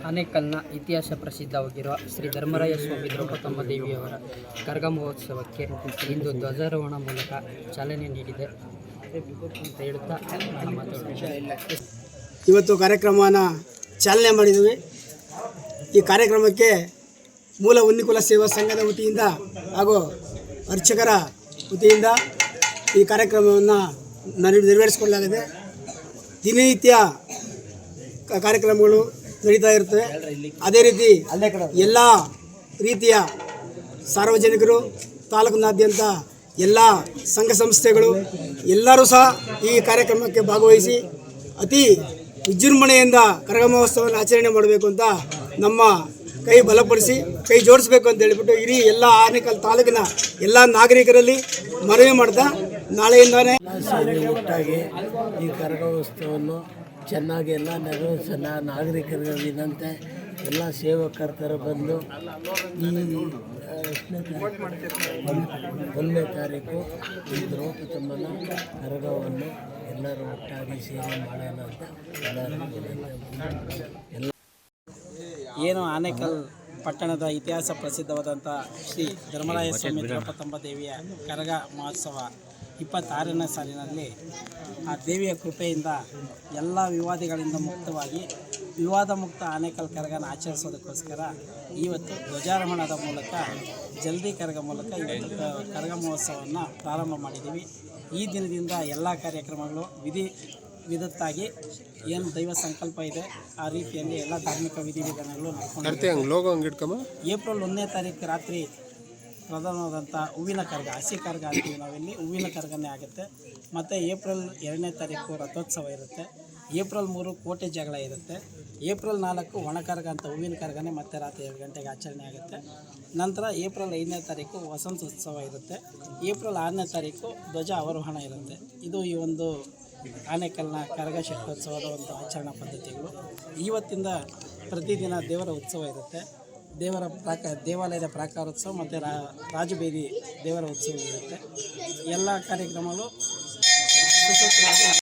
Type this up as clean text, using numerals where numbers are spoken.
ಆನೇಕಲ್ನ ಇತಿಹಾಸ ಪ್ರಸಿದ್ಧವಾಗಿರುವ ಶ್ರೀ ಧರ್ಮರಾಯ ಸ್ವಾಮಿ ದ್ರೌಪದಮ್ಮ ದೇವಿಯವರ ಕರಗ ಮಹೋತ್ಸವಕ್ಕೆ ಇಂದು ಧ್ವಜಾರೋಹಣ ಮೂಲಕ ಚಾಲನೆ ನೀಡಿದೆ ಅಂತ ಹೇಳುತ್ತಾ ನಾನು ಮಾತಾಡುತ್ತೇನೆ. ಇವತ್ತು ಕಾರ್ಯಕ್ರಮವನ್ನು ಚಾಲನೆ ಮಾಡಿದ್ವಿ. ಈ ಕಾರ್ಯಕ್ರಮಕ್ಕೆ ಮೂಲ ಉನ್ನಿಕುಲ ಸೇವಾ ಸಂಘದ ವತಿಯಿಂದ ಹಾಗೂ ಅರ್ಚಕರ ವತಿಯಿಂದ ಈ ಕಾರ್ಯಕ್ರಮವನ್ನು ನೆರವೇರಿಸಿಕೊಳ್ಳಲಾಗಿದೆ. ದಿನನಿತ್ಯ ಕಾರ್ಯಕ್ರಮಗಳು ನಡೀತಾ ಇರ್ತವೆ. ಅದೇ ರೀತಿ ಎಲ್ಲ ರೀತಿಯ ಸಾರ್ವಜನಿಕರು, ತಾಲೂಕಿನಾದ್ಯಂತ ಎಲ್ಲ ಸಂಘ ಸಂಸ್ಥೆಗಳು ಎಲ್ಲರೂ ಸಹ ಈ ಕಾರ್ಯಕ್ರಮಕ್ಕೆ ಭಾಗವಹಿಸಿ ಅತಿ ವಿಜೃಂಭಣೆಯಿಂದ ಕರಗ ಮಹೋತ್ಸವವನ್ನು ಆಚರಣೆ ಮಾಡಬೇಕು ಅಂತ ನಮ್ಮ ಕೈ ಬಲಪಡಿಸಿ ಕೈ ಜೋಡಿಸಬೇಕು ಅಂತ ಹೇಳಿಬಿಟ್ಟು ಇಡೀ ಎಲ್ಲ ಆನೇಕಲ್ ತಾಲೂಕಿನ ಎಲ್ಲ ನಾಗರಿಕರಲ್ಲಿ ಮನವಿ ಮಾಡ್ತಾ ನಾಳೆಯಿಂದಾನೇ ಒಟ್ಟಾಗಿ ಈ ಕರಗೋತ್ಸವವನ್ನು ಚೆನ್ನಾಗಿ ಎಲ್ಲ ನೆರವೇರಿಸೋಣ. ನಾಗರಿಕರಿಗೆ ವಿನಂತೆ ಎಲ್ಲ ಸೇವಕರ್ತರು ಬಂದು ಈ 1ನೇ ತಾರೀಕು ಈ ದ್ರೌಪದಮ್ಮನ ಕರಗವನ್ನು ಎಲ್ಲರೂ ಒಟ್ಟಾಗಿ ಸೇರಿ ಮಾಡೋಣ ಅಂತ ಎಲ್ಲರೂ ಏನು ಆನೇಕಲ್ ಪಟ್ಟಣದ ಇತಿಹಾಸ ಪ್ರಸಿದ್ಧವಾದಂಥ ಶ್ರೀ ಧರ್ಮರಾಯ ಸ್ವಾಮಿ ದ್ರೌಪದಮ್ಮ ದೇವಿಯ ಕರಗ ಮಹೋತ್ಸವ 26ನೇ ಸಾಲಿನಲ್ಲಿ ಆ ದೇವಿಯ ಕೃಪೆಯಿಂದ ಎಲ್ಲ ವಿವಾದಗಳಿಂದ ಮುಕ್ತವಾಗಿ ವಿವಾದ ಮುಕ್ತ ಆನೇಕಲ್ ಕರಗನ ಆಚರಿಸೋದಕ್ಕೋಸ್ಕರ ಇವತ್ತು ಧ್ವಜಾರೋಹಣದ ಮೂಲಕ ಜಲ್ದಿ ಕರಗ ಮೂಲಕ ಇವತ್ತು ಕರಗ ಮಹೋತ್ಸವವನ್ನು ಪ್ರಾರಂಭ ಮಾಡಿದ್ದೀವಿ. ಈ ದಿನದಿಂದ ಎಲ್ಲ ಕಾರ್ಯಕ್ರಮಗಳು ವಿಧತ್ತಾಗಿ ಏನು ದೈವ ಸಂಕಲ್ಪ ಇದೆ ಆ ರೀತಿಯಲ್ಲಿ ಎಲ್ಲ ಧಾರ್ಮಿಕ ವಿಧಿವಿಧಾನಗಳು ನಡ್ಕೊಂಡು ಏಪ್ರಿಲ್ 1ನೇ ತಾರೀಕು ರಾತ್ರಿ ಪ್ರಧಾನವಾದಂಥ ಹೂವಿನ ಕರಗ, ಹಸಿ ಕರಗ ಅಂತೀವಿ ನಾವಿಲ್ಲಿ, ಹೂವಿನ ಕರಗನೇ ಆಗುತ್ತೆ. ಮತ್ತು ಏಪ್ರಿಲ್ 2ನೇ ತಾರೀಕು ರಥೋತ್ಸವ ಇರುತ್ತೆ. ಏಪ್ರಿಲ್ 3 ಕೋಟೆ ಜಗಳ ಇರುತ್ತೆ. ಏಪ್ರಿಲ್ 4 ಒಣ ಕರಗ ಅಂತ ಹೂವಿನ ಕರಗನೇ ಮತ್ತೆ ರಾತ್ರಿ 7 ಗಂಟೆಗೆ ಆಚರಣೆ ಆಗುತ್ತೆ. ನಂತರ ಏಪ್ರಿಲ್ 5ನೇ ತಾರೀಕು ವಸಂತೋತ್ಸವ ಇರುತ್ತೆ. ಏಪ್ರಿಲ್ 6ನೇ ತಾರೀಕು ಧ್ವಜ ಅವರೋಹಣ ಇರುತ್ತೆ. ಇದು ಈ ಒಂದು ಆನೇಕಲ್ನ ಕರಗ ಶಕ್ತೋತ್ಸವದ ಒಂದು ಆಚರಣಾ ಪದ್ಧತಿಗಳು. ಇವತ್ತಿಂದ ಪ್ರತಿದಿನ ದೇವರ ಉತ್ಸವ ಇರುತ್ತೆ. ದೇವಾಲಯದ ಪ್ರಾಕಾರೋತ್ಸವ ಮತ್ತು ರಾಜಬೀದಿ ದೇವರ ಉತ್ಸವ ಇರುತ್ತೆ. ಎಲ್ಲ ಕಾರ್ಯಕ್ರಮಗಳು ಸುಸೂತ್ರವಾಗಿ